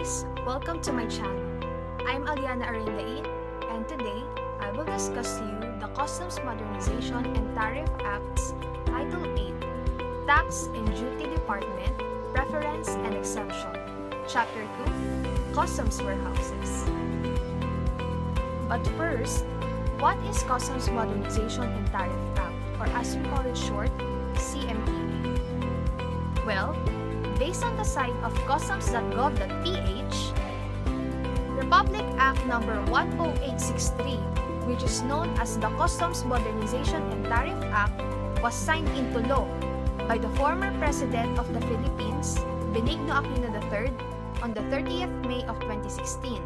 guys, welcome to my channel. I'm Aliana Arindain, and today I will discuss to you the Customs Modernization and Tariff Act's Title 8, Tax and Duty Department, Preference and Exemption, Chapter 2, Customs Warehouses. But first, what is Customs Modernization and Tariff Act, or as we call it short, CMTA? Well, based on the site of customs.gov.ph, Republic Act No. 10863, which is known as the Customs Modernization and Tariff Act, was signed into law by the former President of the Philippines, Benigno Aquino III, on the 30th May of 2016.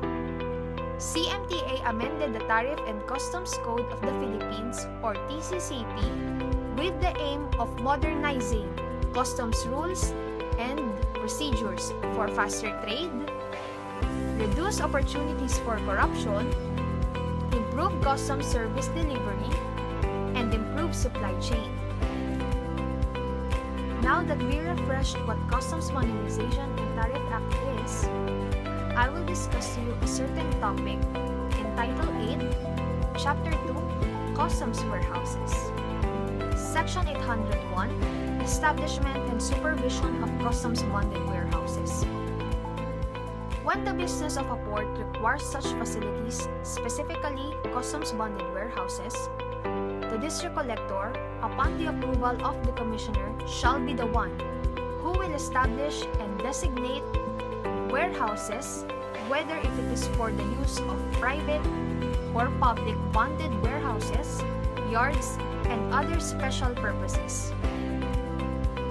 CMTA amended the Tariff and Customs Code of the Philippines, or TCCP, with the aim of modernizing customs rules and procedures for faster trade, reduce opportunities for corruption, improve customs service delivery, and improve supply chain. Now that we refreshed what Customs Modernization and Tariff Act is, I will discuss to you a certain topic in Title 8, Chapter 2, Customs Warehouses. Section 801, Establishment and Supervision of Customs Bonded Warehouses. When the business of a port requires such facilities, specifically customs bonded warehouses, the district collector, upon the approval of the commissioner, shall be the one who will establish and designate warehouses, whether if it is for the use of private or public bonded warehouses, yards, and other special purposes.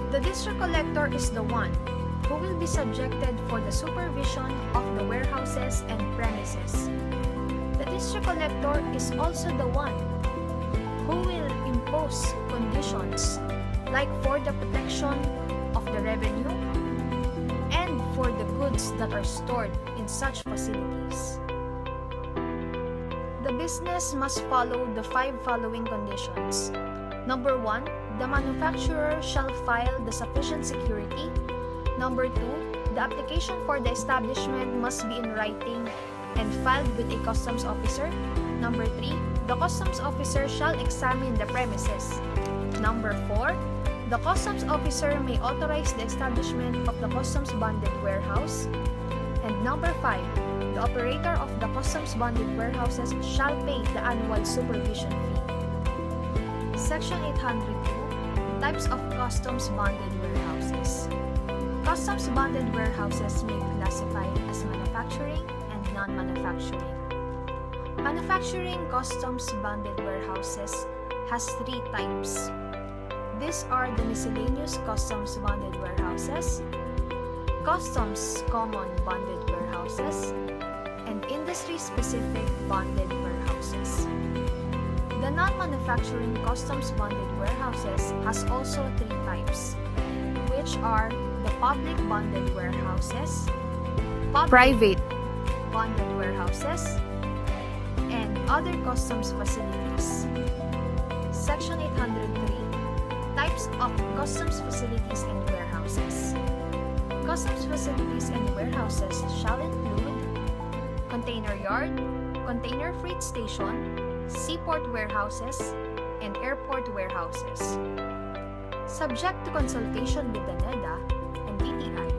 The district collector is the one who will be subjected for the supervision of the warehouses and premises. The district collector is also the one who will impose conditions like for the protection of the revenue and for the goods that are stored in such facilities. The business must follow the 5 following conditions. Number 1, the manufacturer shall file the sufficient security. Number 2, the application for the establishment must be in writing and filed with a customs officer. Number 3, the customs officer shall examine the premises. Number 4, the customs officer may authorize the establishment of the customs bonded warehouse. And number 5, the operator of the customs bonded warehouses shall pay the annual supervision fee. Section 802, Types of Customs Bonded Warehouses. Customs bonded warehouses may be classified as manufacturing and non-manufacturing. Manufacturing customs bonded warehouses has 3 types. These are the miscellaneous customs bonded warehouses, customs common bonded warehouses, and industry-specific bonded warehouses. The non-manufacturing customs bonded warehouses has also 3 types, which are the public bonded warehouses, private bonded warehouses, and other customs facilities. Section 803, Types of Customs Facilities and Warehouses. Customs facilities and warehouses shall include container yard, container freight station, seaport warehouses, and airport warehouses. Subject to consultation with the NEDA and DTI,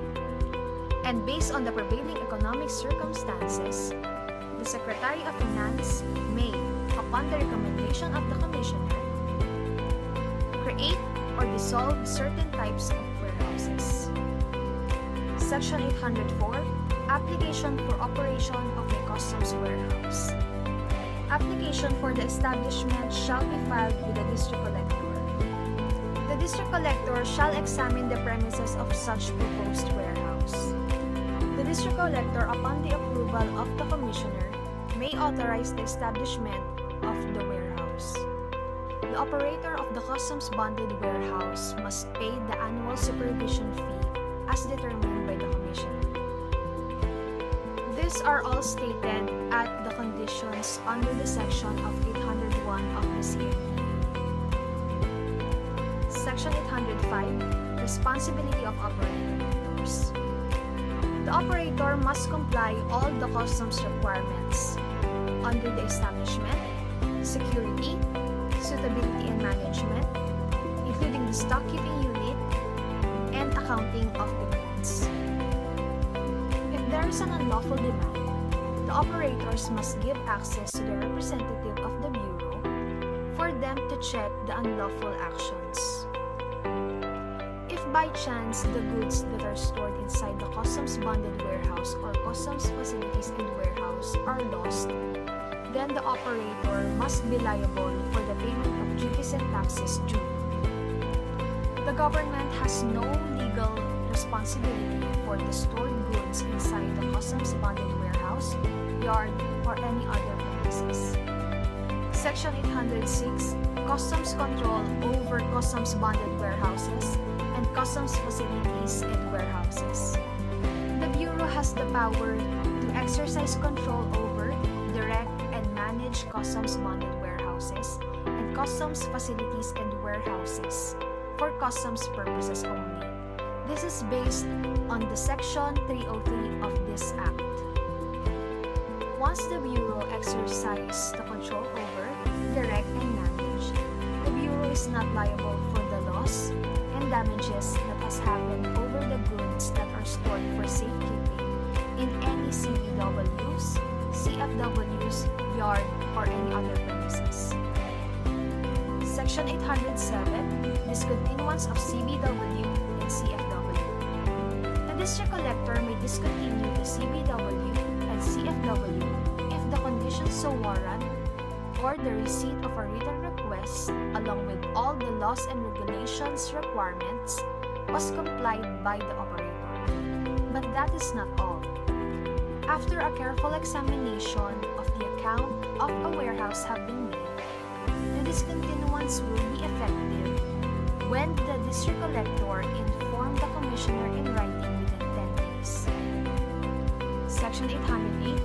and based on the prevailing economic circumstances, the Secretary of Finance may, upon the recommendation of the Commissioner, create or dissolve certain types of warehouses. Section 804, Application for Operation of a Customs Warehouse. Application for the establishment shall be filed with the district collector. The district collector shall examine the premises of such proposed warehouse. The district collector, upon the approval of the commissioner, may authorize the establishment of the warehouse. The operator of the customs bonded warehouse must pay the annual supervision fee as determined by the commissioner. These are all stated at the conditions under the section of 801 of the CMTA. Section 805, Responsibility of Operators. The The operator must comply all the customs requirements under the establishment, security, suitability and management, including the stock keeping unit, and accounting of the goods. If there is an unlawful demand, the operators must give access to the representative of the Bureau for them to check the unlawful actions. If by chance the goods that are stored inside the customs bonded warehouse or customs facilities and warehouse are lost, then the operator must be liable for the payment of duties and taxes due. The government has no legal responsibility for the stored goods inside the customs bonded warehouse, yard, or any other premises. Section 806, Customs Control over Customs Bonded Warehouses and Customs Facilities and Warehouses. The Bureau has the power to exercise control over, direct, and manage customs bonded warehouses and customs facilities and warehouses for customs purposes only. This is based on the Section 303 of this Act. Once the Bureau exercises the control over, direct, and manage, the Bureau is not liable for the loss and damages that has happened over the goods that are stored for safekeeping in any CBWs, CFWs, yard, or any other premises. Section 807, Discontinuance of CBW and CFW. The District Collector may discontinue the CBW and CFW if the conditions so warrant or the receipt of a written request along with all the laws and regulations requirements was complied by the operator. But that is not all. After a careful examination of the account of a warehouse have been made, the discontinuance will be effective when the District Collector informed the Commissioner in writing within 10 days. Section 808,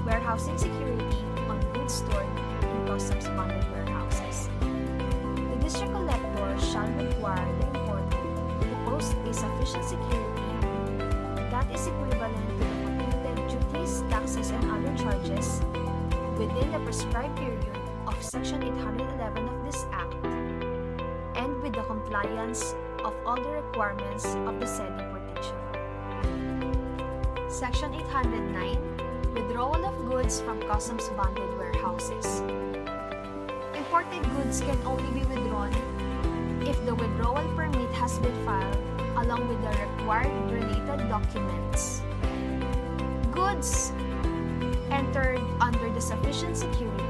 Warehousing Security on Goods Stored in Customs Bonded Warehouses. The District Collector shall require the importer to post a sufficient security that is equivalent to the computed duties, taxes, and other charges within the prescribed period of Section 811 of this Act and with the compliance of all the requirements of the said importation. Section 809, Withdrawal of goods from customs bonded warehouses. Imported goods can only be withdrawn if the withdrawal permit has been filed along with the required related documents. Goods entered under the sufficient security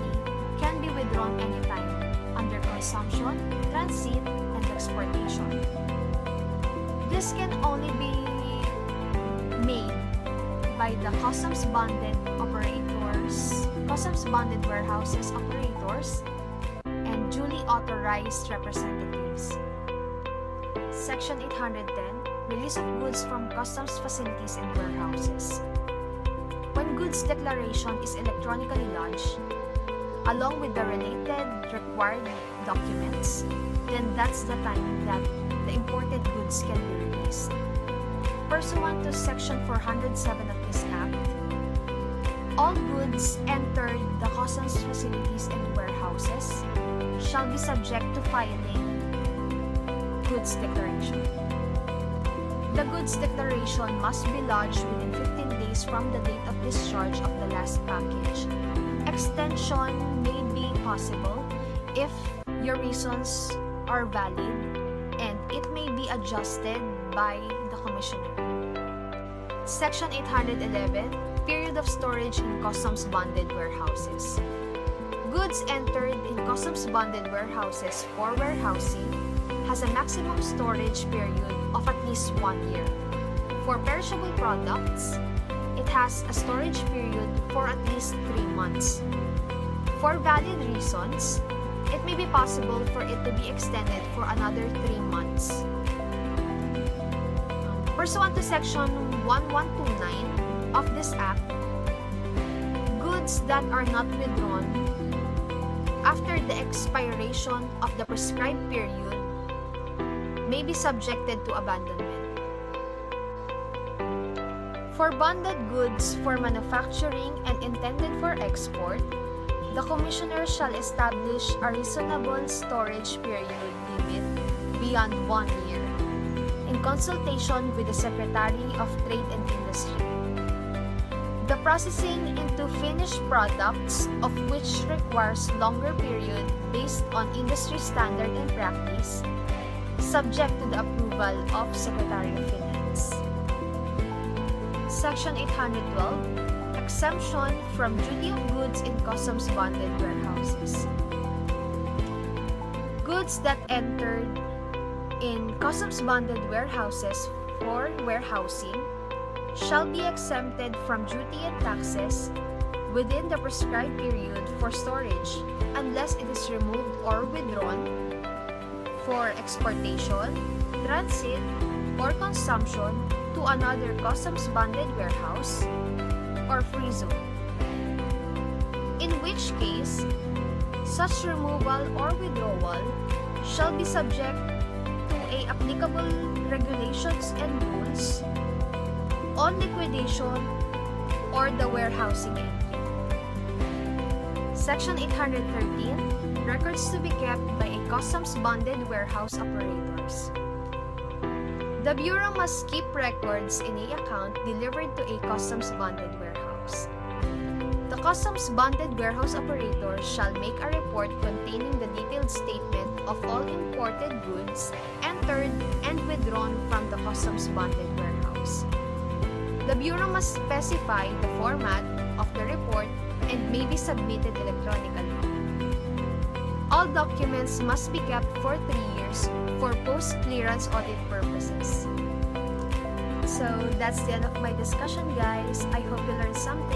can be withdrawn anytime under consumption, transit, and exportation. This can only be made by the customs bonded operators, customs bonded warehouses operators, and duly authorized representatives. Section 810, Release of goods from customs facilities and warehouses. When goods declaration is electronically lodged, along with the related required documents, then that's the time that the imported goods can be released. Pursuant to Section 407 of this Act, all goods entered the customs facilities and warehouses shall be subject to filing goods declaration. The goods declaration must be lodged within 15 days from the date of discharge of the last package. Extension may be possible if your reasons are valid and it may be adjusted by the Commissioner. Section 811, Period of Storage in Customs Bonded Warehouses. Goods entered in customs bonded warehouses for warehousing has a maximum storage period of at least 1 year. For perishable products, it has a storage period for at least 3 months. For valid reasons, it may be possible for it to be extended for another 3 months. Pursuant to Section 1129 of this Act, goods that are not withdrawn after the expiration of the prescribed period may be subjected to abandonment. For bonded goods for manufacturing and intended for export, the Commissioner shall establish a reasonable storage period limit beyond 1 year, in consultation with the Secretary of Trade and Industry. The processing into finished products of which requires longer period based on industry standard and practice, subject to the approval of Secretary of Finance. Section 812, Exemption from duty of goods in customs bonded warehouses. Goods that entered in customs bonded warehouses for warehousing shall be exempted from duty and taxes within the prescribed period for storage unless it is removed or withdrawn for exportation, transit, or consumption to another customs bonded warehouse or free zone, in which case such removal or withdrawal shall be subject to applicable regulations and rules on liquidation or the warehousing entry. Section 813, Records to be kept by a customs bonded warehouse operators. The Bureau must keep records in an account delivered to a customs bonded warehouse. The customs bonded warehouse operator shall make a report containing the detailed statement of all imported goods entered and withdrawn from the customs bonded warehouse. The Bureau must specify the format of the report and may be submitted electronically. All documents must be kept for 3 years for post-clearance audit purposes. So that's the end of my discussion, guys. I hope you learned something.